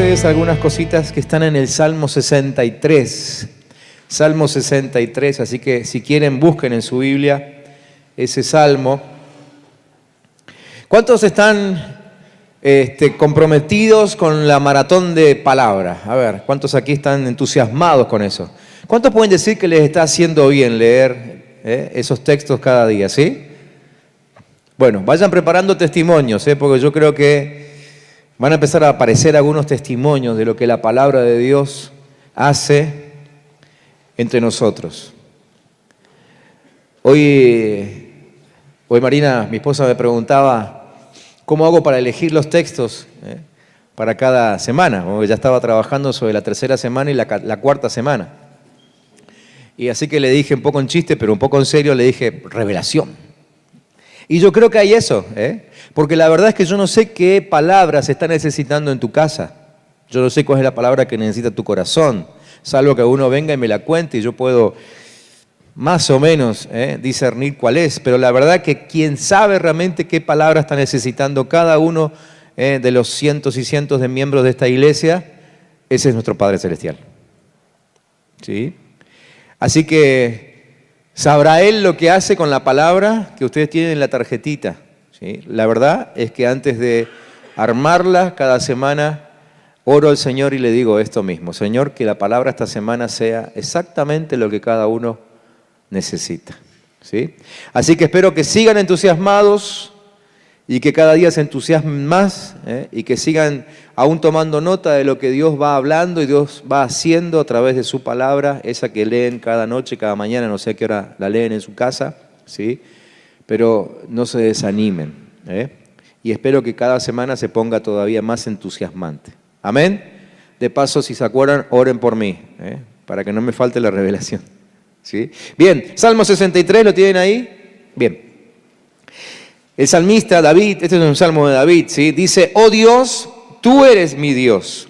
ustedes algunas cositas que están en el Salmo 63. Salmo 63, así que si quieren busquen en su Biblia ese Salmo. ¿Cuántos están comprometidos con la maratón de palabra? A ver, ¿cuántos aquí están entusiasmados con eso? ¿Cuántos pueden decir que les está haciendo bien leer esos textos cada día, sí? Bueno, vayan preparando testimonios, porque yo creo que van a empezar a aparecer algunos testimonios de lo que la palabra de Dios hace entre nosotros. Hoy Marina, mi esposa, me preguntaba cómo hago para elegir los textos para cada semana. Porque ya estaba trabajando sobre la tercera semana y la cuarta semana. Y así que le dije un poco en chiste, pero un poco en serio, le dije revelación. Y yo creo que hay eso, porque la verdad es que yo no sé qué palabra se está necesitando en tu casa. Yo no sé cuál es la palabra que necesita tu corazón, salvo que uno venga y me la cuente y yo puedo más o menos discernir cuál es. Pero la verdad que quien sabe realmente qué palabra está necesitando cada uno de los cientos y cientos de miembros de esta iglesia, ese es nuestro Padre Celestial. ¿Sí? Así que sabrá Él lo que hace con la palabra que ustedes tienen en la tarjetita. ¿Sí? La verdad es que antes de armarla cada semana, oro al Señor y le digo esto mismo. Señor, que la palabra esta semana sea exactamente lo que cada uno necesita. ¿Sí? Así que espero que sigan entusiasmados y que cada día se entusiasmen más y que sigan aún tomando nota de lo que Dios va hablando y Dios va haciendo a través de su palabra, esa que leen cada noche, cada mañana, no sé a qué hora la leen en su casa, ¿sí? Pero no se desanimen. Y espero que cada semana se ponga todavía más entusiasmante. Amén. De paso, si se acuerdan, oren por mí, para que no me falte la revelación. ¿Sí? Bien, Salmo 63, ¿lo tienen ahí? Bien. El salmista David, este es un salmo de David, ¿sí? Dice: oh Dios, tú eres mi Dios.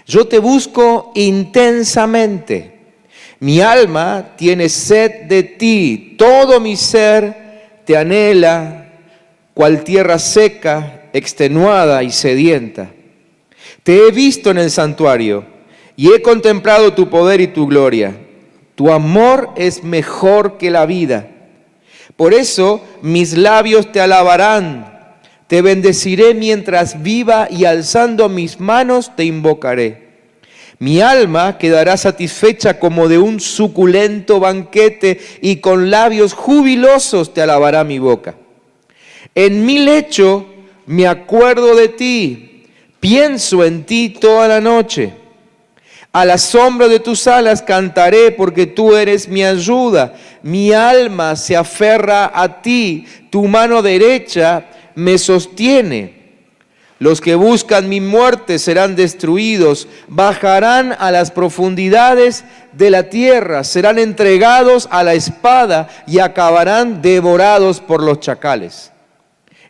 Yo te busco intensamente. Mi alma tiene sed de ti. Todo mi ser te anhela, cual tierra seca, extenuada y sedienta. Te he visto en el santuario y he contemplado tu poder y tu gloria. Tu amor es mejor que la vida. Por eso mis labios te alabarán. Te bendeciré mientras viva y alzando mis manos te invocaré. Mi alma quedará satisfecha como de un suculento banquete y con labios jubilosos te alabará mi boca. En mi lecho me acuerdo de ti, pienso en ti toda la noche. A la sombra de tus alas cantaré porque tú eres mi ayuda. Mi alma se aferra a ti, tu mano derecha me sostiene. Los que buscan mi muerte serán destruidos, bajarán a las profundidades de la tierra, serán entregados a la espada y acabarán devorados por los chacales.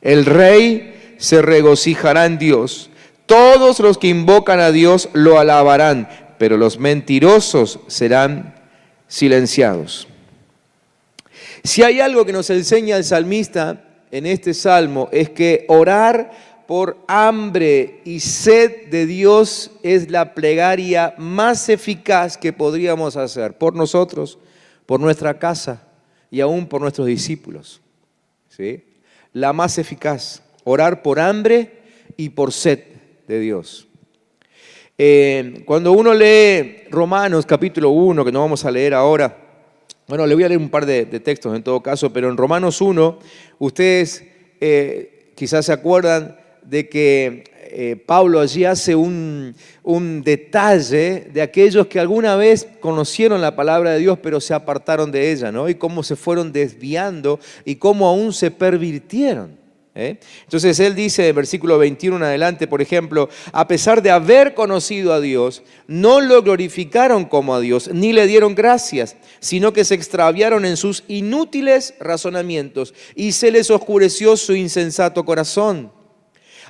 El rey se regocijará en Dios. Todos los que invocan a Dios lo alabarán, pero los mentirosos serán silenciados. Si hay algo que nos enseña el salmista en este salmo, es que orar por hambre y sed de Dios es la plegaria más eficaz que podríamos hacer por nosotros, por nuestra casa y aún por nuestros discípulos. ¿Sí? La más eficaz, orar por hambre y por sed de Dios. Cuando uno lee Romanos capítulo 1, que no vamos a leer ahora, bueno, le voy a leer un par de textos en todo caso, pero en Romanos 1, ustedes quizás se acuerdan de que Pablo allí hace un detalle de aquellos que alguna vez conocieron la palabra de Dios, pero se apartaron de ella, ¿no? Y cómo se fueron desviando y cómo aún se pervirtieron. Entonces él dice en versículo 21 en adelante, por ejemplo: a pesar de haber conocido a Dios, no lo glorificaron como a Dios, ni le dieron gracias, sino que se extraviaron en sus inútiles razonamientos y se les oscureció su insensato corazón.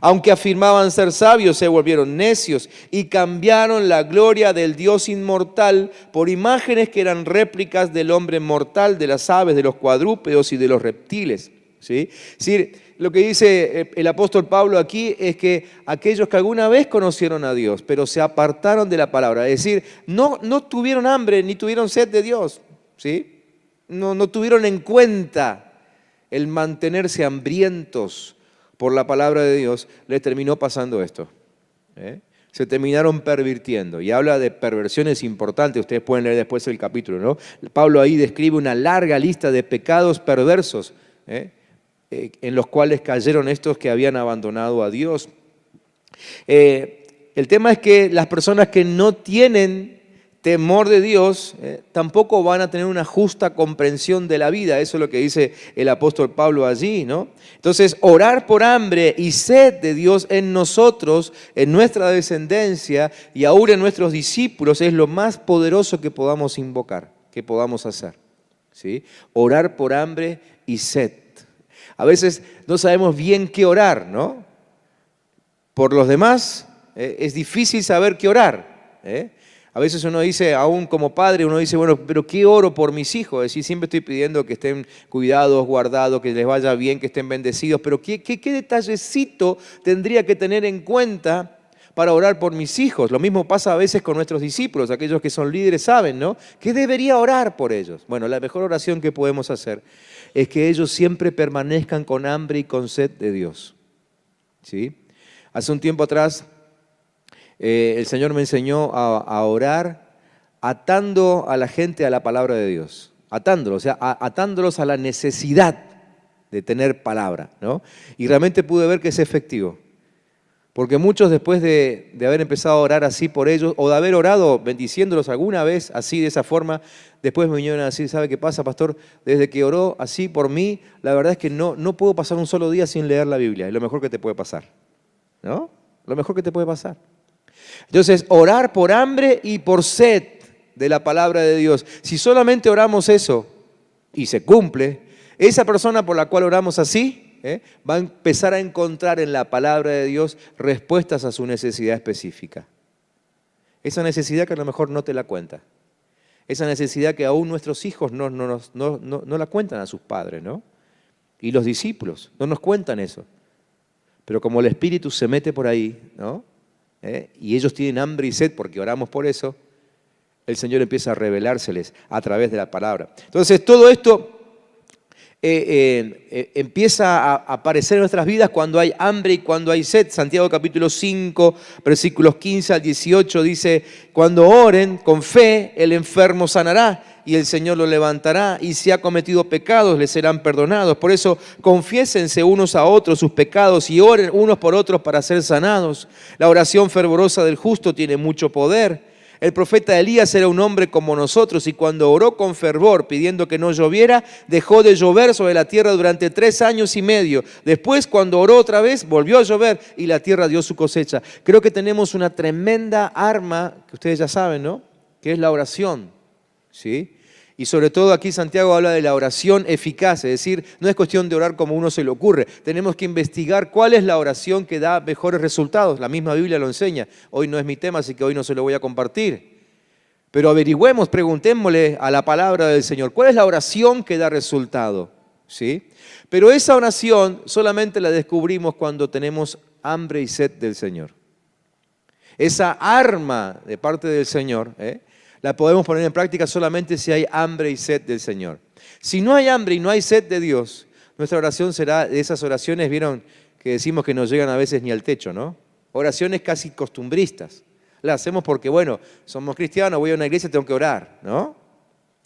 Aunque afirmaban ser sabios, se volvieron necios y cambiaron la gloria del Dios inmortal por imágenes que eran réplicas del hombre mortal, de las aves, de los cuadrúpedos y de los reptiles. ¿sí? Es decir, lo que dice el apóstol Pablo aquí es que aquellos que alguna vez conocieron a Dios, pero se apartaron de la palabra, es decir, no tuvieron hambre ni tuvieron sed de Dios, ¿sí? No tuvieron en cuenta el mantenerse hambrientos por la palabra de Dios, les terminó pasando esto. Se terminaron pervirtiendo. Y habla de perversiones importantes. Ustedes pueden leer después el capítulo, ¿no? Pablo ahí describe una larga lista de pecados perversos en los cuales cayeron estos que habían abandonado a Dios. El tema es que las personas que no tienen temor de Dios tampoco van a tener una justa comprensión de la vida. Eso es lo que dice el apóstol Pablo allí, ¿no? Entonces, orar por hambre y sed de Dios en nosotros, en nuestra descendencia y aún en nuestros discípulos es lo más poderoso que podamos invocar, que podamos hacer, ¿sí? Orar por hambre y sed. A veces no sabemos bien qué orar, ¿no? Por los demás es difícil saber qué orar, A veces uno dice, aún como padre, uno dice, bueno, pero ¿qué oro por mis hijos? Es decir, siempre estoy pidiendo que estén cuidados, guardados, que les vaya bien, que estén bendecidos, pero ¿qué detallecito tendría que tener en cuenta para orar por mis hijos? Lo mismo pasa a veces con nuestros discípulos, aquellos que son líderes saben, ¿no? ¿Qué debería orar por ellos? Bueno, la mejor oración que podemos hacer es que ellos siempre permanezcan con hambre y con sed de Dios, ¿sí? Hace un tiempo atrás, el Señor me enseñó a orar atando a la gente a la palabra de Dios. Atándolos, o sea, atándolos a la necesidad de tener palabra, ¿no? Y realmente pude ver que es efectivo. Porque muchos después de haber empezado a orar así por ellos, o de haber orado bendiciéndolos alguna vez así de esa forma, después me vinieron a decir, ¿sabe qué pasa, pastor? Desde que oró así por mí, la verdad es que no puedo pasar un solo día sin leer la Biblia. Es lo mejor que te puede pasar, ¿no? Lo mejor que te puede pasar. Entonces, orar por hambre y por sed de la palabra de Dios. Si solamente oramos eso y se cumple, esa persona por la cual oramos así, va a empezar a encontrar en la palabra de Dios respuestas a su necesidad específica. Esa necesidad que a lo mejor no te la cuenta. Esa necesidad que aún nuestros hijos no la cuentan a sus padres, ¿no? Y los discípulos no nos cuentan eso. Pero como el Espíritu se mete por ahí, ¿no? Y ellos tienen hambre y sed porque oramos por eso, el Señor empieza a revelárseles a través de la palabra. Entonces todo esto empieza a aparecer en nuestras vidas cuando hay hambre y cuando hay sed. Santiago capítulo 5, versículos 15 al 18 dice, cuando oren con fe, el enfermo sanará y el Señor lo levantará, y si ha cometido pecados, le serán perdonados. Por eso, confiésense unos a otros sus pecados y oren unos por otros para ser sanados. La oración fervorosa del justo tiene mucho poder. El profeta Elías era un hombre como nosotros y cuando oró con fervor pidiendo que no lloviera, dejó de llover sobre la tierra durante 3 años y medio. Después, cuando oró otra vez, volvió a llover y la tierra dio su cosecha. Creo que tenemos una tremenda arma, que ustedes ya saben, ¿no? Que es la oración, ¿sí? Y sobre todo aquí Santiago habla de la oración eficaz, es decir, no es cuestión de orar como uno se le ocurre. Tenemos que investigar cuál es la oración que da mejores resultados. La misma Biblia lo enseña. Hoy no es mi tema, así que hoy no se lo voy a compartir. Pero averigüemos, preguntémosle a la palabra del Señor, ¿cuál es la oración que da resultado? ¿Sí? Pero esa oración solamente la descubrimos cuando tenemos hambre y sed del Señor. Esa arma de parte del Señor, la podemos poner en práctica solamente si hay hambre y sed del Señor. Si no hay hambre y no hay sed de Dios, nuestra oración será de esas oraciones, vieron, que decimos que no llegan a veces ni al techo, ¿no? Oraciones casi costumbristas. Las hacemos porque, bueno, somos cristianos, voy a una iglesia, tengo que orar, ¿no?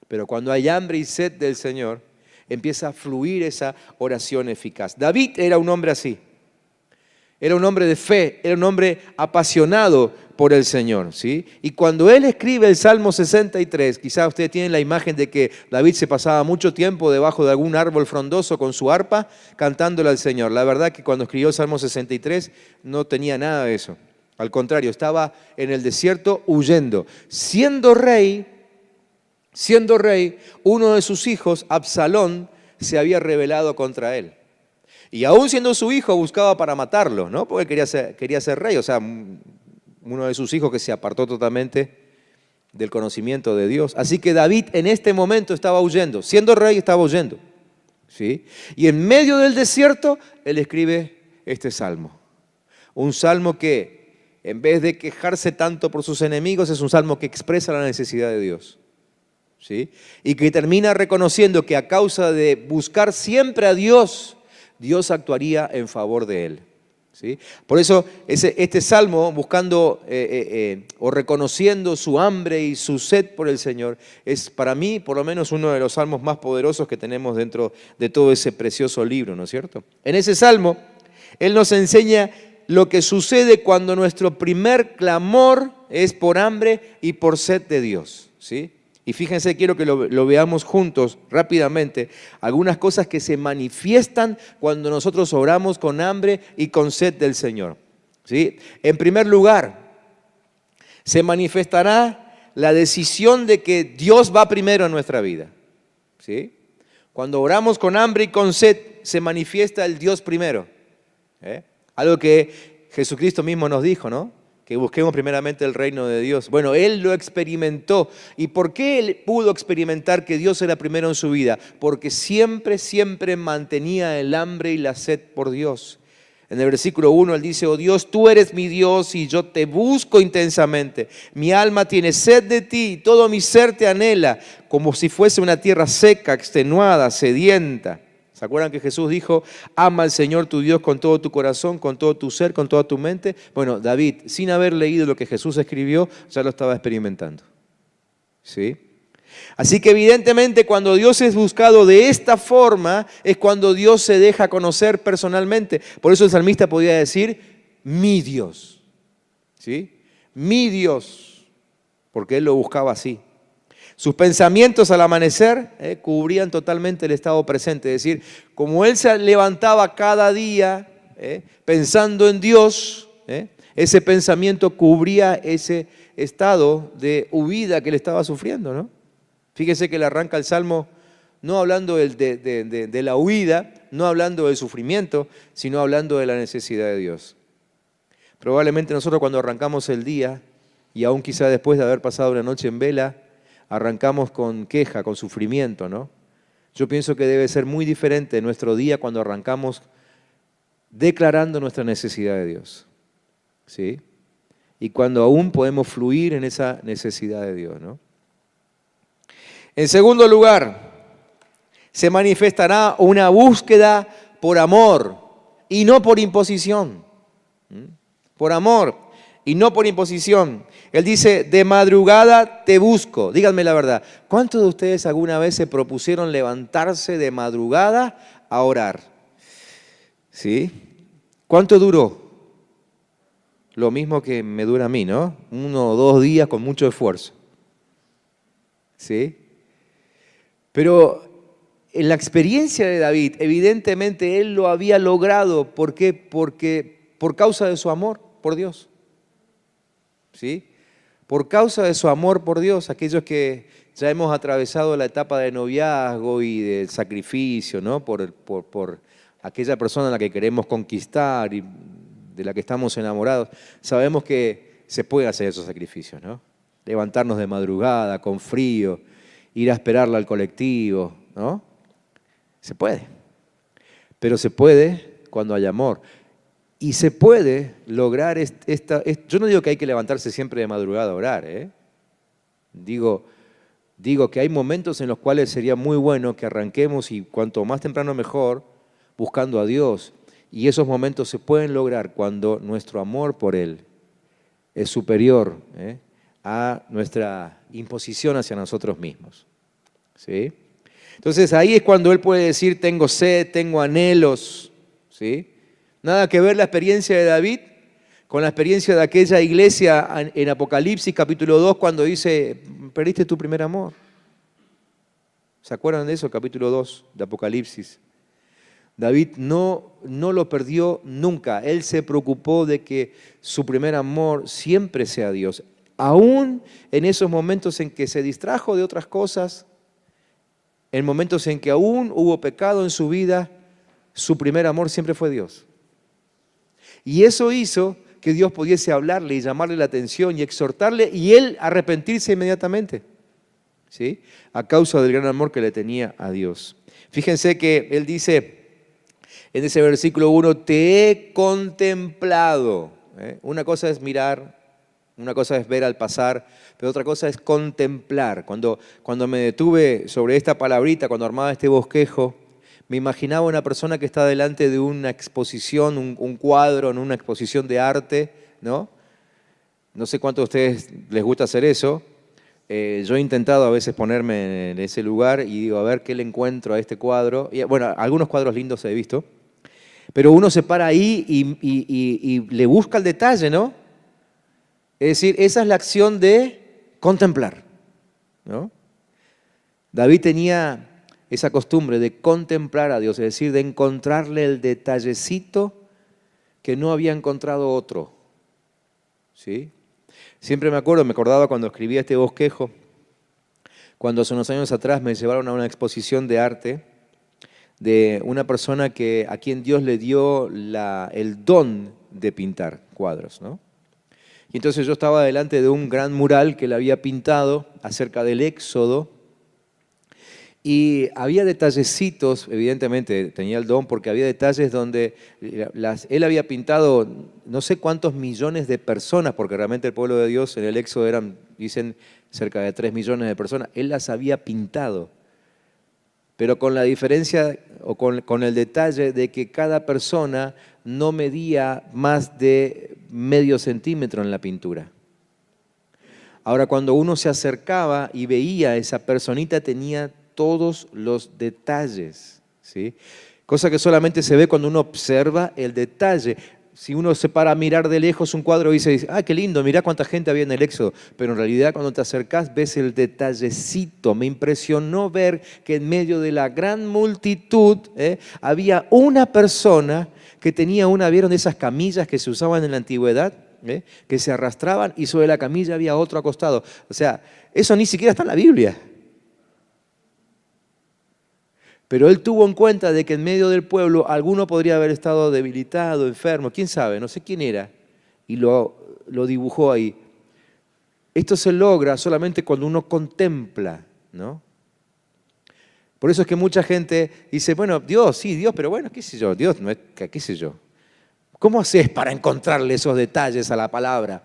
Pero cuando hay hambre y sed del Señor, empieza a fluir esa oración eficaz. David era un hombre así. Era un hombre de fe, era un hombre apasionado por el Señor, ¿sí? Y cuando él escribe el Salmo 63, quizás ustedes tienen la imagen de que David se pasaba mucho tiempo debajo de algún árbol frondoso con su arpa cantándole al Señor. La verdad que cuando escribió el Salmo 63 no tenía nada de eso. Al contrario, estaba en el desierto huyendo. Siendo rey, uno de sus hijos, Absalón, se había rebelado contra él. Y aún siendo su hijo, buscaba para matarlo, ¿no? Porque quería ser rey, o sea, uno de sus hijos que se apartó totalmente del conocimiento de Dios. Así que David en este momento estaba huyendo. Siendo rey, estaba huyendo, ¿sí? Y en medio del desierto, él escribe este salmo. Un salmo que, en vez de quejarse tanto por sus enemigos, es un salmo que expresa la necesidad de Dios, ¿sí? Y que termina reconociendo que a causa de buscar siempre a Dios, Dios actuaría en favor de él, ¿sí? Por eso este salmo, buscando o reconociendo su hambre y su sed por el Señor, es para mí por lo menos uno de los salmos más poderosos que tenemos dentro de todo ese precioso libro, ¿no es cierto? En ese salmo, él nos enseña lo que sucede cuando nuestro primer clamor es por hambre y por sed de Dios, ¿sí? Y fíjense, quiero que lo veamos juntos rápidamente, algunas cosas que se manifiestan cuando nosotros oramos con hambre y con sed del Señor, ¿sí? En primer lugar, se manifestará la decisión de que Dios va primero en nuestra vida, ¿sí? Cuando oramos con hambre y con sed, se manifiesta el Dios primero, algo que Jesucristo mismo nos dijo, ¿no? Que busquemos primeramente el reino de Dios. Bueno, él lo experimentó. ¿Y por qué él pudo experimentar que Dios era primero en su vida? Porque siempre, siempre mantenía el hambre y la sed por Dios. En el versículo 1 él dice: oh Dios, tú eres mi Dios y yo te busco intensamente. Mi alma tiene sed de ti y todo mi ser te anhela, como si fuese una tierra seca, extenuada, sedienta. ¿Se acuerdan que Jesús dijo: ama al Señor tu Dios con todo tu corazón, con todo tu ser, con toda tu mente? Bueno, David, sin haber leído lo que Jesús escribió, ya lo estaba experimentando, ¿sí? Así que evidentemente cuando Dios es buscado de esta forma, es cuando Dios se deja conocer personalmente. Por eso el salmista podía decir: mi Dios, ¿sí? Mi Dios, porque él lo buscaba así. Sus pensamientos al amanecer cubrían totalmente el estado presente. Es decir, como él se levantaba cada día pensando en Dios, ese pensamiento cubría ese estado de huida que él estaba sufriendo, ¿no? Fíjese que le arranca el Salmo no hablando de la huida, no hablando del sufrimiento, sino hablando de la necesidad de Dios. Probablemente nosotros cuando arrancamos el día, y aún quizá después de haber pasado una noche en vela, arrancamos con queja, con sufrimiento, ¿no? Yo pienso que debe ser muy diferente nuestro día cuando arrancamos declarando nuestra necesidad de Dios, ¿sí? Y cuando aún podemos fluir en esa necesidad de Dios, ¿no? En segundo lugar, se manifestará una búsqueda por amor y no por imposición. Por amor y no por imposición. Él dice: de madrugada te busco. Díganme la verdad, ¿cuántos de ustedes alguna vez se propusieron levantarse de madrugada a orar? ¿Sí? ¿Cuánto duró? Lo mismo que me dura a mí, ¿no? 1 o 2 días con mucho esfuerzo, ¿sí? Pero en la experiencia de David, evidentemente él lo había logrado. ¿Por qué? Porque por causa de su amor por Dios, ¿sí? Por causa de su amor por Dios. Aquellos que ya hemos atravesado la etapa de noviazgo y de sacrificio, ¿no? Por aquella persona a la que queremos conquistar y de la que estamos enamorados, sabemos que se puede hacer esos sacrificios, ¿no? Levantarnos de madrugada, con frío, ir a esperarla al colectivo, ¿no? Se puede. Pero se puede cuando hay amor. Y se puede lograr yo no digo que hay que levantarse siempre de madrugada a orar, Digo que hay momentos en los cuales sería muy bueno que arranquemos, y cuanto más temprano mejor, buscando a Dios. Y esos momentos se pueden lograr cuando nuestro amor por Él es superior a nuestra imposición hacia nosotros mismos, ¿sí? Entonces ahí es cuando Él puede decir: tengo sed, tengo anhelos, ¿sí? Nada que ver la experiencia de David con la experiencia de aquella iglesia en Apocalipsis capítulo 2, cuando dice: perdiste tu primer amor. ¿Se acuerdan de eso? Capítulo 2 de Apocalipsis. David no lo perdió nunca. Él se preocupó de que su primer amor siempre sea Dios. Aún en esos momentos en que se distrajo de otras cosas, en momentos en que aún hubo pecado en su vida, su primer amor siempre fue Dios. Y eso hizo que Dios pudiese hablarle y llamarle la atención y exhortarle, y él arrepentirse inmediatamente, ¿sí? A causa del gran amor que le tenía a Dios. Fíjense que él dice en ese versículo 1, te he contemplado. Una cosa es mirar, una cosa es ver al pasar, pero otra cosa es contemplar. Cuando me detuve sobre esta palabrita, cuando armaba este bosquejo, me imaginaba una persona que está delante de una exposición, un cuadro, en una exposición de arte, ¿no? No sé cuántos de ustedes les gusta hacer eso. Yo he intentado a veces ponerme en ese lugar y digo, a ver qué le encuentro a este cuadro. Y, bueno, algunos cuadros lindos he visto, pero uno se para ahí y le busca el detalle, ¿no? Es decir, esa es la acción de contemplar, ¿no? David tenía esa costumbre de contemplar a Dios, es decir, de encontrarle el detallecito que no había encontrado otro, ¿sí? Siempre me acordaba cuando escribía este bosquejo, cuando hace unos años atrás me llevaron a una exposición de arte de una persona a quien Dios le dio el don de pintar cuadros, ¿no? Y entonces yo estaba delante de un gran mural que él había pintado acerca del Éxodo y había detallecitos, evidentemente tenía el don porque había detalles donde él había pintado no sé cuántos millones de personas, porque realmente el pueblo de Dios en el Éxodo eran, dicen, cerca de 3 millones de personas, él las había pintado, pero con la diferencia o con el detalle de que cada persona no medía más de medio centímetro en la pintura. Ahora, cuando uno se acercaba y veía a esa personita, tenía todos los detalles, ¿sí? Cosa que solamente se ve cuando uno observa el detalle. Si uno se para a mirar de lejos un cuadro y dice, ah, qué lindo, mirá cuánta gente había en el Éxodo. Pero en realidad cuando te acercás ves el detallecito. Me impresionó ver que en medio de la gran multitud había una persona que tenía ¿vieron esas camillas que se usaban en la antigüedad? Que se arrastraban y sobre la camilla había otro acostado. O sea, eso ni siquiera está en la Biblia. Pero él tuvo en cuenta de que en medio del pueblo alguno podría haber estado debilitado, enfermo, quién sabe, no sé quién era, y lo dibujó ahí. Esto se logra solamente cuando uno contempla, ¿no? Por eso es que mucha gente dice, bueno, Dios, sí, Dios, pero bueno, qué sé yo, Dios no es, qué sé yo. ¿Cómo haces para encontrarle esos detalles a la palabra?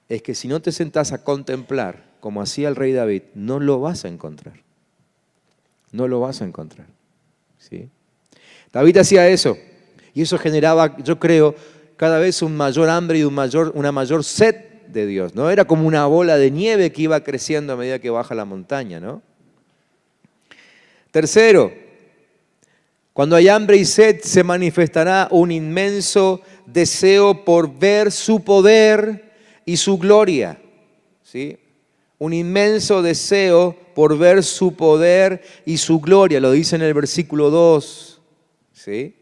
Es que si no te sentás a contemplar, como hacía el rey David, no lo vas a encontrar. No lo vas a encontrar, ¿sí? David hacía eso y eso generaba, yo creo, cada vez un mayor hambre y una mayor sed de Dios, ¿no? Era como una bola de nieve que iba creciendo a medida que baja la montaña, ¿no? Tercero, cuando hay hambre y sed se manifestará un inmenso deseo por ver su poder y su gloria, ¿sí? Un inmenso deseo por ver su poder y su gloria, lo dice en el versículo 2, ¿sí?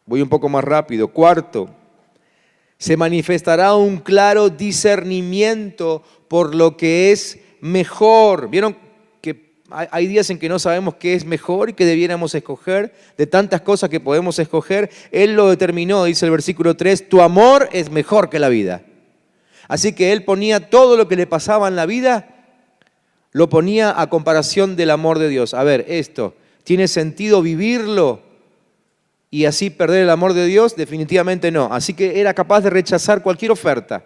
Voy un poco más rápido. Cuarto, se manifestará un claro discernimiento por lo que es mejor. ¿Vieron que hay días en que no sabemos qué es mejor y qué debiéramos escoger? De tantas cosas que podemos escoger, Él lo determinó, dice el versículo 3, tu amor es mejor que la vida. Así que Él ponía todo lo que le pasaba en la vida, lo ponía a comparación del amor de Dios. A ver, esto, ¿tiene sentido vivirlo y así perder el amor de Dios? Definitivamente no. Así que era capaz de rechazar cualquier oferta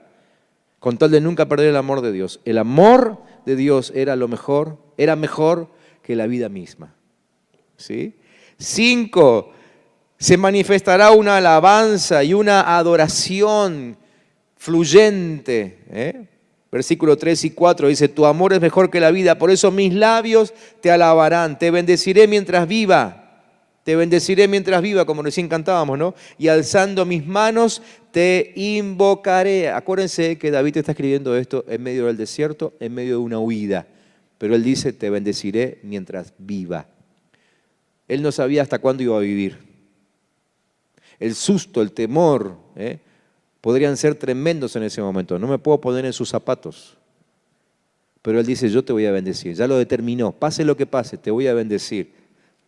con tal de nunca perder el amor de Dios. El amor de Dios era lo mejor, era mejor que la vida misma, ¿sí? 5, se manifestará una alabanza y una adoración fluyente, Versículo 3 y 4 dice, tu amor es mejor que la vida, por eso mis labios te alabarán, te bendeciré mientras viva, como recién cantábamos, ¿no? Y alzando mis manos te invocaré. Acuérdense que David está escribiendo esto en medio del desierto, en medio de una huida, pero él dice, te bendeciré mientras viva. Él no sabía hasta cuándo iba a vivir. El susto, el temor, podrían ser tremendos en ese momento. No me puedo poner en sus zapatos. Pero Él dice, yo te voy a bendecir. Ya lo determinó. Pase lo que pase, te voy a bendecir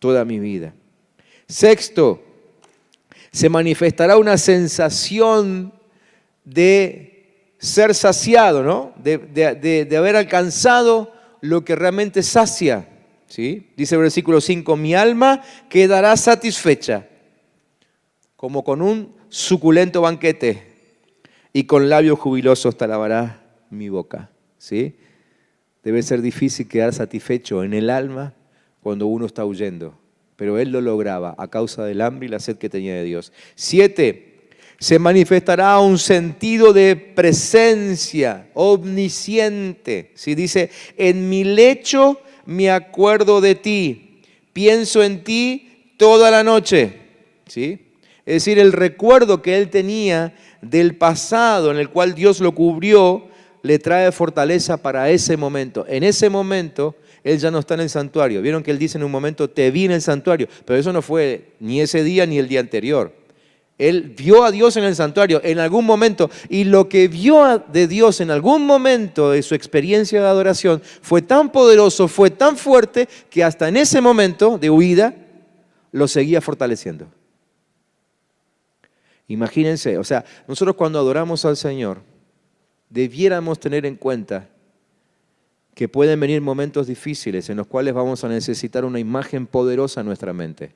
toda mi vida. 6, se manifestará una sensación de ser saciado, ¿no? De haber alcanzado lo que realmente sacia. ¿sí? Dice el versículo 5, mi alma quedará satisfecha como con un suculento banquete y con labios jubilosos te alabará mi boca, ¿sí? Debe ser difícil quedar satisfecho en el alma cuando uno está huyendo, pero él lo lograba a causa del hambre y la sed que tenía de Dios. 7, se manifestará un sentido de presencia omnisciente. ¿Sí? Dice, en mi lecho me acuerdo de ti, pienso en ti toda la noche. ¿Sí? Es decir, el recuerdo que él tenía del pasado en el cual Dios lo cubrió, le trae fortaleza para ese momento. En ese momento, él ya no está en el santuario. Vieron que él dice en un momento, te vi en el santuario, pero eso no fue ni ese día ni el día anterior. Él vio a Dios en el santuario en algún momento, y lo que vio de Dios en algún momento de su experiencia de adoración fue tan poderoso, fue tan fuerte, que hasta en ese momento de huida lo seguía fortaleciendo. Imagínense, o sea, nosotros cuando adoramos al Señor, debiéramos tener en cuenta que pueden venir momentos difíciles en los cuales vamos a necesitar una imagen poderosa en nuestra mente.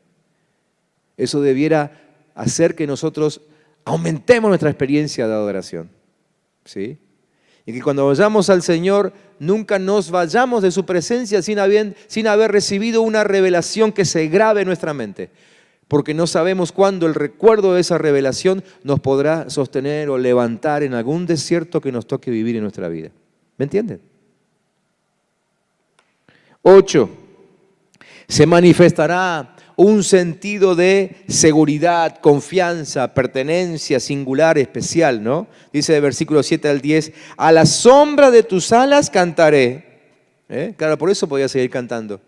Eso debiera hacer que nosotros aumentemos nuestra experiencia de adoración, ¿sí? Y que cuando vayamos al Señor, nunca nos vayamos de su presencia sin haber recibido una revelación que se grabe en nuestra mente. Porque no sabemos cuándo el recuerdo de esa revelación nos podrá sostener o levantar en algún desierto que nos toque vivir en nuestra vida. ¿Me entienden? 8. Se manifestará un sentido de seguridad, confianza, pertenencia singular, especial, ¿no? Dice de versículo 7 al 10, a la sombra de tus alas cantaré. Claro, por eso podía seguir cantando.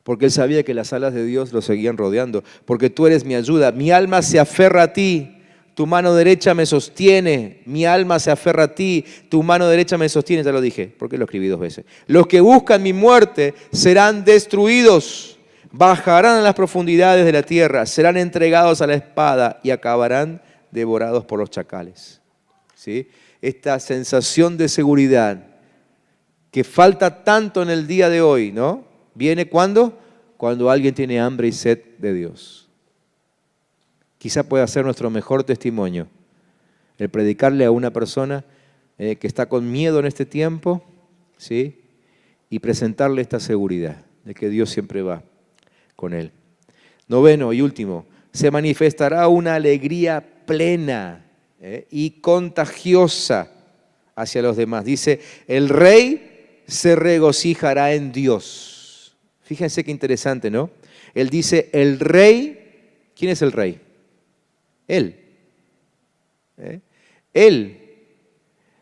Porque él sabía que las alas de Dios lo seguían rodeando. Porque tú eres mi ayuda. Mi alma se aferra a ti. Tu mano derecha me sostiene. Mi alma se aferra a ti. Tu mano derecha me sostiene. Ya lo dije, porque lo escribí 2 veces. Los que buscan mi muerte serán destruidos. Bajarán a las profundidades de la tierra. Serán entregados a la espada y acabarán devorados por los chacales. ¿Sí? Esta sensación de seguridad que falta tanto en el día de hoy, ¿no? ¿Viene cuándo? Cuando alguien tiene hambre y sed de Dios. Quizá pueda ser nuestro mejor testimonio el predicarle a una persona que está con miedo en este tiempo, ¿sí? Y presentarle esta seguridad de que Dios siempre va con él. 9 y último, se manifestará una alegría plena y contagiosa hacia los demás. Dice, el rey se regocijará en Dios. Fíjense qué interesante, ¿no? Él dice, el rey, ¿quién es el rey? Él. Él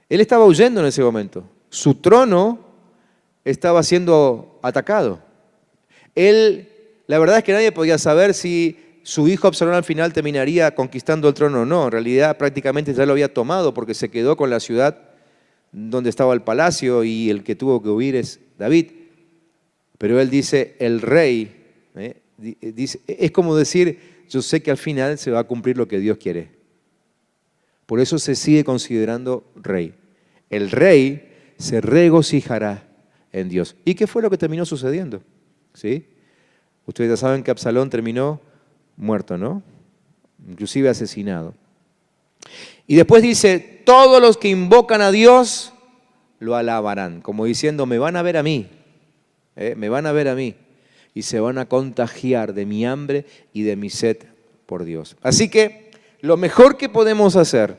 estaba huyendo en ese momento. Su trono estaba siendo atacado. La verdad es que nadie podía saber si su hijo Absalón al final terminaría conquistando el trono o no. En realidad prácticamente ya lo había tomado porque se quedó con la ciudad donde estaba el palacio y el que tuvo que huir es David. Pero él dice, el rey, dice, es como decir, yo sé que al final se va a cumplir lo que Dios quiere. Por eso se sigue considerando rey. El rey se regocijará en Dios. ¿Y qué fue lo que terminó sucediendo? ¿Sí? Ustedes ya saben que Absalón terminó muerto, ¿no? Inclusive asesinado. Y después dice, todos los que invocan a Dios lo alabarán, como diciendo, me van a ver a mí. Me van a ver a mí y se van a contagiar de mi hambre y de mi sed por Dios. Así que lo mejor que podemos hacer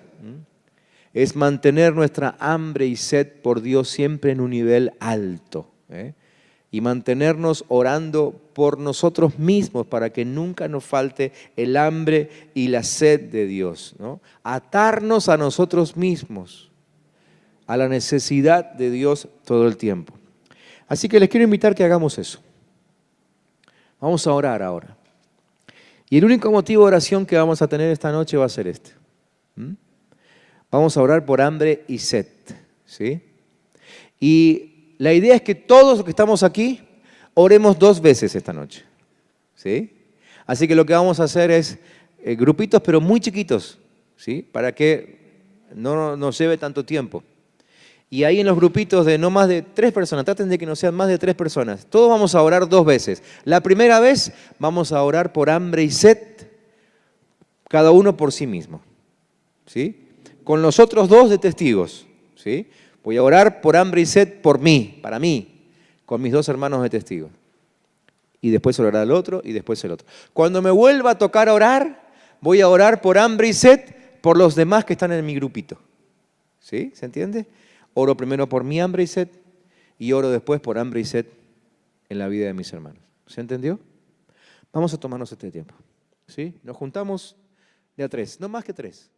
es mantener nuestra hambre y sed por Dios siempre en un nivel alto, y mantenernos orando por nosotros mismos para que nunca nos falte el hambre y la sed de Dios, ¿no? Atarnos a nosotros mismos, a la necesidad de Dios todo el tiempo. Así que les quiero invitar que hagamos eso. Vamos a orar ahora. Y el único motivo de oración que vamos a tener esta noche va a ser este. Vamos a orar por hambre y sed, ¿sí? Y la idea es que todos los que estamos aquí oremos 2 veces esta noche, ¿sí? Así que lo que vamos a hacer es grupitos, pero muy chiquitos, ¿sí? Para que no nos lleve tanto tiempo. Y ahí en los grupitos de no más de 3 personas, traten de que no sean más de 3 personas. Todos vamos a orar 2 veces. La primera vez vamos a orar por hambre y sed, cada uno por sí mismo. ¿Sí? Con los otros 2 de testigos. ¿Sí? Voy a orar por hambre y sed por mí, para mí, con mis 2 hermanos de testigos. Y después orará el otro y después el otro. Cuando me vuelva a tocar orar, voy a orar por hambre y sed por los demás que están en mi grupito. ¿Sí? ¿Se entiende? Oro primero por mi hambre y sed y oro después por hambre y sed en la vida de mis hermanos. ¿Se entendió? Vamos a tomarnos este tiempo. ¿Sí? Nos juntamos de a 3, no más que 3.